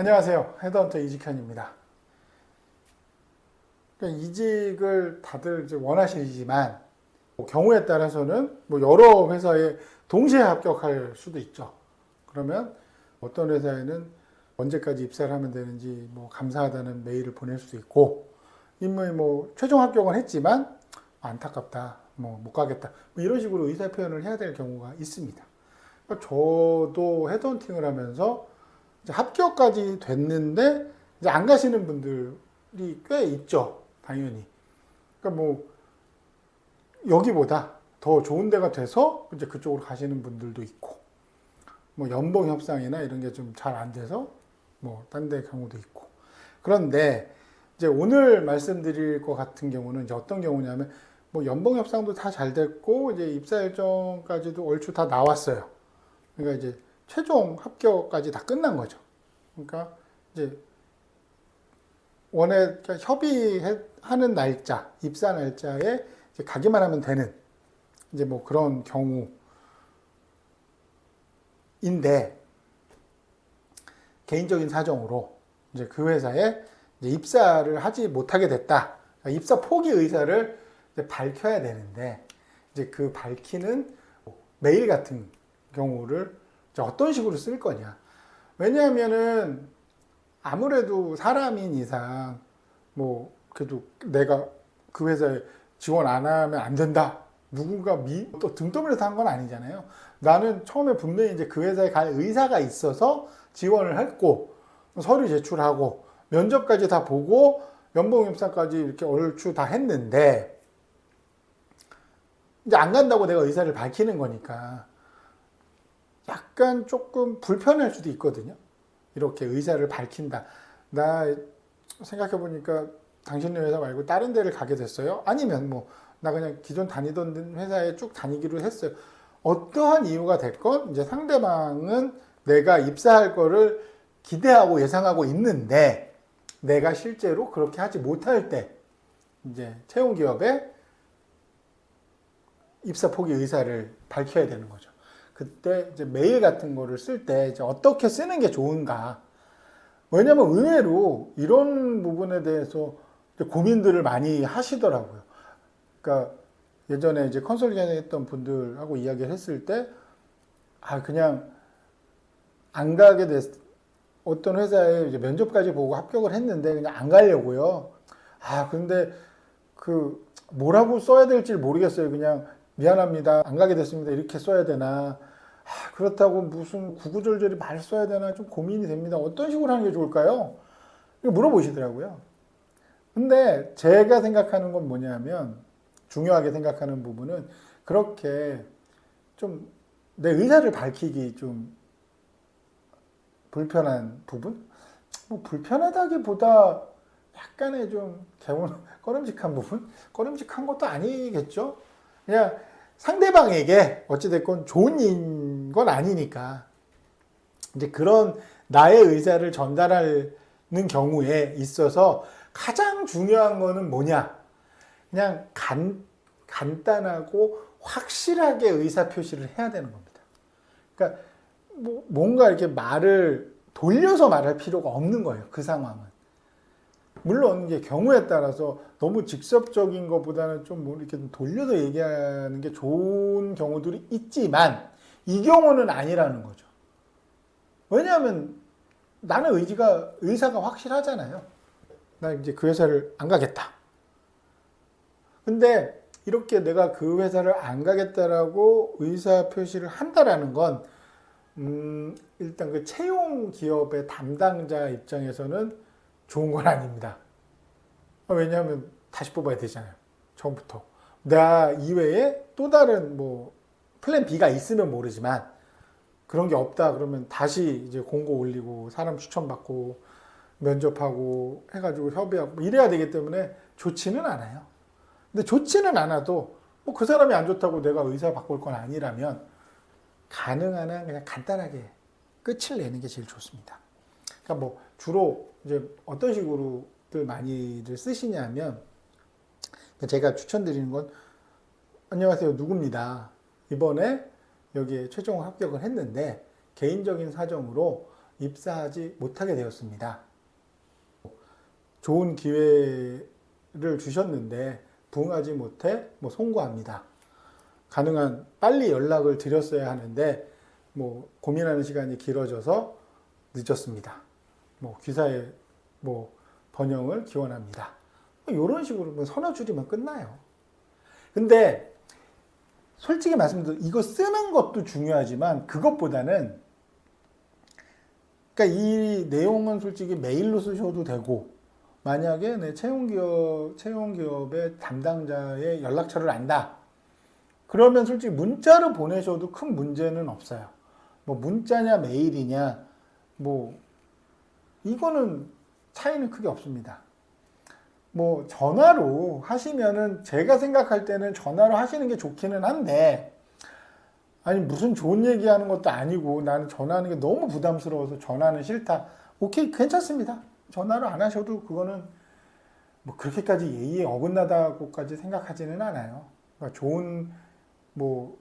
안녕하세요. 헤드헌터 이직현입니다. 이직을 다들 이제 원하시지만 경우에 따라서는 여러 회사에 동시에 합격할 수도 있죠. 그러면 어떤 회사에는 언제까지 입사를 하면 되는지 감사하다는 메일을 보낼 수도 있고, 이미 최종 합격은 했지만 안타깝다, 못 가겠다, 이런 식으로 의사 표현을 해야 될 경우가 있습니다. 저도 헤드헌팅을 하면서 이제 합격까지 됐는데 이제 안 가시는 분들이 꽤 있죠, 당연히. 그러니까 여기보다 더 좋은 데가 돼서 이제 그쪽으로 가시는 분들도 있고, 연봉 협상이나 이런 게 좀 잘 안 돼서 딴 데 경우도 있고. 그런데 이제 오늘 말씀드릴 것 같은 경우는 이제 어떤 경우냐면, 연봉 협상도 다 잘 됐고 이제 입사 일정까지도 얼추 다 나왔어요. 그러니까 이제 최종 합격까지 다 끝난 거죠. 그러니까 이제 그러니까 협의하는 날짜, 입사 날짜에 이제 가기만 하면 되는 이제 그런 경우인데, 개인적인 사정으로 이제 그 회사에 이제 입사를 하지 못하게 됐다. 그러니까 입사 포기 의사를 이제 밝혀야 되는데, 이제 그 밝히는 메일 같은 경우를 어떤 식으로 쓸 거냐. 왜냐하면은 아무래도 사람인 이상 그래도 내가 그 회사에 지원 안 하면 안 된다, 누군가 또 등 떠밀려서 한 건 아니잖아요. 나는 처음에 분명히 이제 그 회사에 갈 의사가 있어서 지원을 했고, 서류 제출하고 면접까지 다 보고 연봉 협상까지 이렇게 얼추 다 했는데, 이제 안 간다고 내가 의사를 밝히는 거니까 약간 조금 불편할 수도 있거든요. 이렇게 의사를 밝힌다. 나 생각해보니까 당신네 회사 말고 다른 데를 가게 됐어요. 아니면 나 그냥 기존 다니던 회사에 쭉 다니기로 했어요. 어떠한 이유가 됐건 이제 상대방은 내가 입사할 거를 기대하고 예상하고 있는데, 내가 실제로 그렇게 하지 못할 때 이제 채용 기업에 입사 포기 의사를 밝혀야 되는 거죠. 그때 이제 메일 같은 거를 쓸 때 이제 어떻게 쓰는 게 좋은가. 왜냐면 의외로 이런 부분에 대해서 고민들을 많이 하시더라고요. 그러니까 예전에 이제 컨설팅 했던 분들하고 이야기를 했을 때, 그냥 안 가게 어떤 회사에 이제 면접까지 보고 합격을 했는데 그냥 안 가려고요. 근데 뭐라고 써야 될지 모르겠어요. 그냥 미안합니다, 안 가게 됐습니다, 이렇게 써야 되나. 그렇다고 무슨 구구절절히 말 써야 되나 좀 고민이 됩니다. 어떤 식으로 하는 게 좋을까요? 물어보시더라고요. 근데 제가 생각하는 건 뭐냐면, 중요하게 생각하는 부분은 그렇게 좀 내 의사를 밝히기 좀 불편한 부분? 불편하다기보다 약간의 좀 꺼림직한 부분? 꺼림직한 것도 아니겠죠? 그냥 상대방에게 어찌됐건 좋은 일인 건 아니니까, 이제 그런 나의 의사를 전달하는 경우에 있어서 가장 중요한 거는 뭐냐? 그냥 간단하고 확실하게 의사 표시를 해야 되는 겁니다. 그러니까 뭔가 이렇게 말을 돌려서 말할 필요가 없는 거예요, 그 상황은. 물론 이제 경우에 따라서 너무 직접적인 것보다는 좀 이렇게 돌려서 얘기하는 게 좋은 경우들이 있지만, 이 경우는 아니라는 거죠. 왜냐하면 나는 의사가 확실하잖아요. 나 이제 그 회사를 안 가겠다. 근데 이렇게 내가 그 회사를 안 가겠다라고 의사 표시를 한다라는 건, 일단 그 채용 기업의 담당자 입장에서는 좋은 건 아닙니다. 왜냐하면 다시 뽑아야 되잖아요, 처음부터. 나 이외에 또 다른 플랜 B가 있으면 모르지만, 그런 게 없다 그러면 다시 이제 공고 올리고 사람 추천받고 면접하고 해가지고 협의하고 이래야 되기 때문에 좋지는 않아요. 근데 좋지는 않아도 그 사람이 안 좋다고 내가 의사 바꿀 건 아니라면 가능한 한 그냥 간단하게 끝을 내는 게 제일 좋습니다. 그러니까 주로 이제 어떤 식으로들 많이들 쓰시냐면, 제가 추천드리는 건, 안녕하세요, 누구입니다. 이번에 여기에 최종 합격을 했는데 개인적인 사정으로 입사하지 못하게 되었습니다. 좋은 기회를 주셨는데 부응하지 못해 송구합니다. 가능한 빨리 연락을 드렸어야 하는데 고민하는 시간이 길어져서 늦었습니다. 귀사의 번영을 기원합니다. 이런 식으로 서너 줄이면 끝나요. 근데 솔직히 말씀드려 이거 쓰는 것도 중요하지만 그것보다는 그러니까 이 내용은 솔직히 메일로 쓰셔도 되고 만약에 내 채용기업의 담당자의 연락처를 안다. 그러면 솔직히 문자로 보내셔도 큰 문제는 없어요. 문자냐 메일이냐 이거는 차이는 크게 없습니다. 전화로 하시면은 제가 생각할 때는 전화로 하시는 게 좋기는 한데 아니 무슨 좋은 얘기하는 것도 아니고 나는 전화하는 게 너무 부담스러워서 전화는 싫다. 오케이 괜찮습니다. 전화로 안 하셔도 그거는 그렇게까지 예의에 어긋나다고까지 생각하지는 않아요. 그러니까 좋은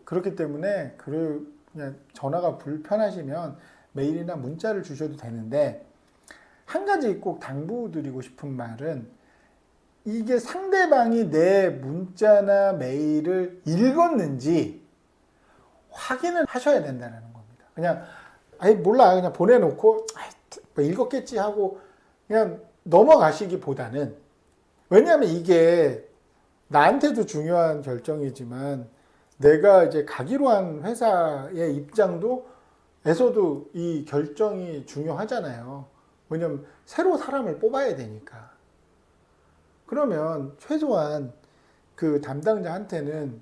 그렇기 때문에 그냥 전화가 불편하시면 메일이나 문자를 주셔도 되는데 한 가지 꼭 당부드리고 싶은 말은 이게 상대방이 내 문자나 메일을 읽었는지 확인을 하셔야 된다는 겁니다. 그냥 몰라 그냥 보내놓고 읽었겠지 하고 그냥 넘어가시기보다는 왜냐하면 이게 나한테도 중요한 결정이지만 내가 이제 가기로 한 회사의 입장에서도 이 결정이 중요하잖아요. 왜냐면 새로 사람을 뽑아야 되니까. 그러면 최소한 그 담당자한테는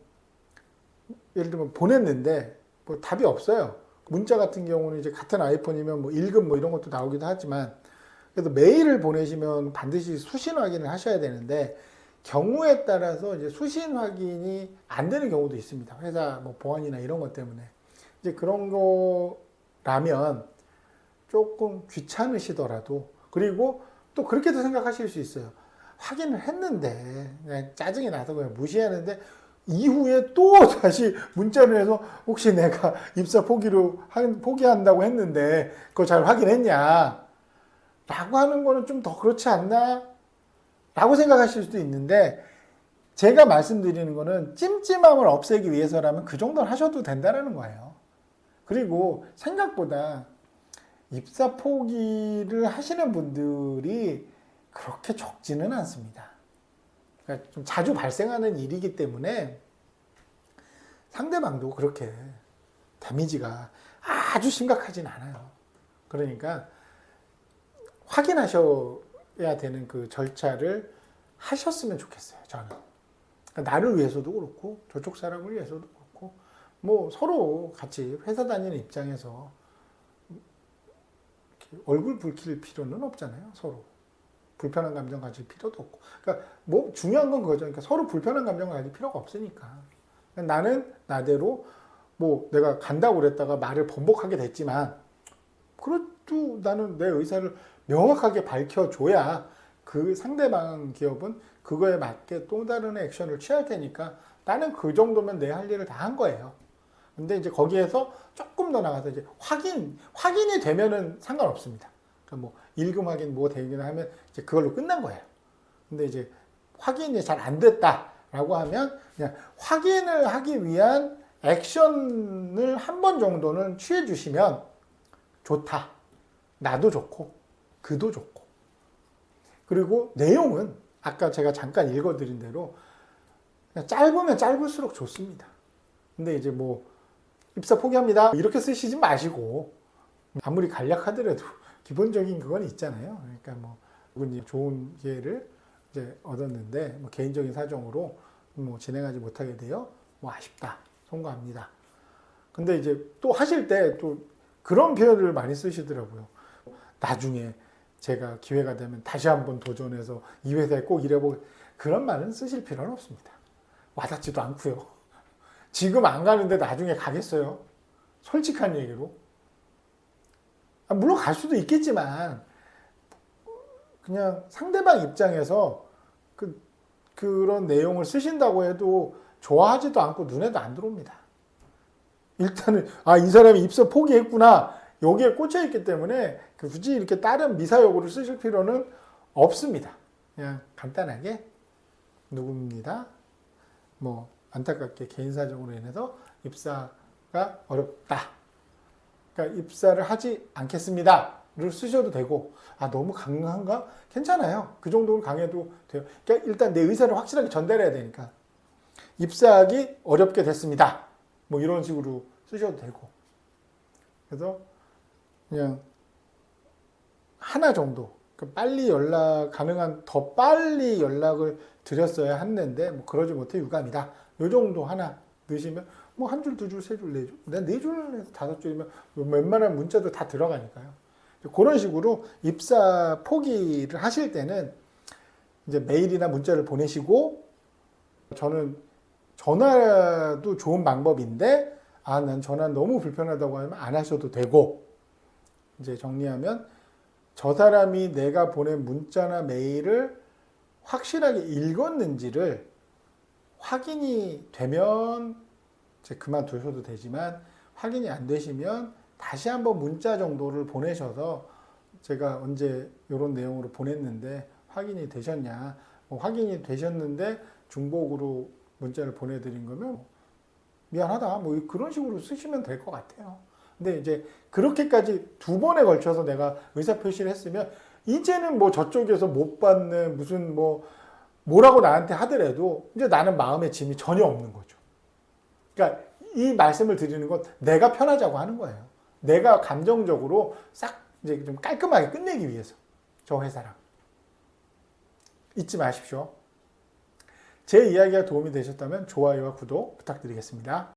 예를 들면 보냈는데 답이 없어요. 문자 같은 경우는 이제 같은 아이폰이면 읽음 이런 것도 나오기도 하지만 그래도 메일을 보내시면 반드시 수신 확인을 하셔야 되는데 경우에 따라서 이제 수신 확인이 안 되는 경우도 있습니다. 회사 보안이나 이런 것 때문에 이제 그런 거라면 조금 귀찮으시더라도 그리고 또 그렇게도 생각하실 수 있어요. 확인을 했는데 그냥 짜증이 나서 그냥 무시하는데 이후에 또 다시 문자를 해서 혹시 내가 입사 포기한다고 했는데 그거 잘 확인했냐 라고 하는 거는 좀 더 그렇지 않나 라고 생각하실 수도 있는데 제가 말씀드리는 거는 찜찜함을 없애기 위해서라면 그 정도는 하셔도 된다는 거예요. 그리고 생각보다 입사 포기를 하시는 분들이 그렇게 적지는 않습니다. 그러니까 좀 자주 발생하는 일이기 때문에 상대방도 그렇게 데미지가 아주 심각하진 않아요. 그러니까 확인하셔야 되는 그 절차를 하셨으면 좋겠어요. 저는. 그러니까 나를 위해서도 그렇고 저쪽 사람을 위해서도 그렇고 서로 같이 회사 다니는 입장에서 얼굴 붉힐 필요는 없잖아요. 서로. 불편한 감정 가질 필요도 없고. 그러니까 중요한 건 그거죠. 그러니까 서로 불편한 감정 가질 필요가 없으니까. 나는 나대로 내가 간다고 그랬다가 말을 번복하게 됐지만 그래도 나는 내 의사를 명확하게 밝혀줘야 그 상대방 기업은 그거에 맞게 또 다른 액션을 취할 테니까 나는 그 정도면 내 할 일을 다 한 거예요. 근데 이제 거기에서 조금 더 나가서 이제 확인이 되면은 상관없습니다. 그러니까 일금 확인 되기는 하면 이제 그걸로 끝난 거예요. 근데 이제 확인이 잘 안 됐다라고 하면 그냥 확인을 하기 위한 액션을 한 번 정도는 취해 주시면 좋다. 나도 좋고 그도 좋고. 그리고 내용은 아까 제가 잠깐 읽어드린 대로 그냥 짧으면 짧을수록 좋습니다. 근데 이제 입사 포기합니다 이렇게 쓰시지 마시고 아무리 간략하더라도 기본적인 그건 있잖아요. 그러니까 누군지 좋은 기회를 이제 얻었는데 개인적인 사정으로 진행하지 못하게 되어 아쉽다, 송구합니다. 근데 이제 또 하실 때 또 그런 표현을 많이 쓰시더라고요. 나중에 제가 기회가 되면 다시 한번 도전해서 이 회사에 꼭 일해보고 그런 말은 쓰실 필요는 없습니다. 와닿지도 않고요. 지금 안 가는데 나중에 가겠어요? 솔직한 얘기로. 물론 갈 수도 있겠지만 그냥 상대방 입장에서 그런 내용을 쓰신다고 해도 좋아하지도 않고 눈에도 안 들어옵니다. 일단은 이 사람이 입사 포기했구나 여기에 꽂혀 있기 때문에 굳이 이렇게 다른 미사여구를 쓰실 필요는 없습니다. 그냥 간단하게 누구입니다. 뭐 안타깝게 개인 사정으로 인해서 입사가 어렵다. 그러니까 입사를 하지 않겠습니다를 쓰셔도 되고, 아 너무 강한가? 괜찮아요. 그 정도로 강해도 돼요. 그러니까 일단 내 의사를 확실하게 전달해야 되니까 입사하기 어렵게 됐습니다. 뭐 이런 식으로 쓰셔도 되고. 그래서 그냥 하나 정도 빨리 연락 가능한 더 빨리 연락을 드렸어야 했는데 뭐 그러지 못해 유감이다. 요 정도 하나 넣으시면 뭐 한 줄, 두 줄, 세 줄, 네 줄, 네 줄에서 다섯 줄이면 웬만한 문자도 다 들어가니까요. 그런 식으로 입사 포기를 하실 때는 이제 메일이나 문자를 보내시고, 저는 전화도 좋은 방법인데 아, 난 전화 너무 불편하다고 하면 안 하셔도 되고, 이제 정리하면 저 사람이 내가 보낸 문자나 메일을 확실하게 읽었는지를 확인이 되면 이제 그만두셔도 되지만, 확인이 안 되시면 다시 한번 문자 정도를 보내셔서 제가 언제 이런 내용으로 보냈는데 확인이 되셨냐, 뭐 확인이 되셨는데 중복으로 문자를 보내드린 거면 미안하다 뭐 그런 식으로 쓰시면 될 것 같아요. 근데 이제 그렇게까지 두 번에 걸쳐서 내가 의사표시를 했으면 이제는 뭐 저쪽에서 못 받는 무슨 뭐라고 나한테 하더라도 이제 나는 마음의 짐이 전혀 없는 거죠. 그러니까 이 말씀을 드리는 건 내가 편하자고 하는 거예요. 내가 감정적으로 싹 이제 좀 깔끔하게 끝내기 위해서. 저 회사랑. 잊지 마십시오. 제 이야기가 도움이 되셨다면 좋아요와 구독 부탁드리겠습니다.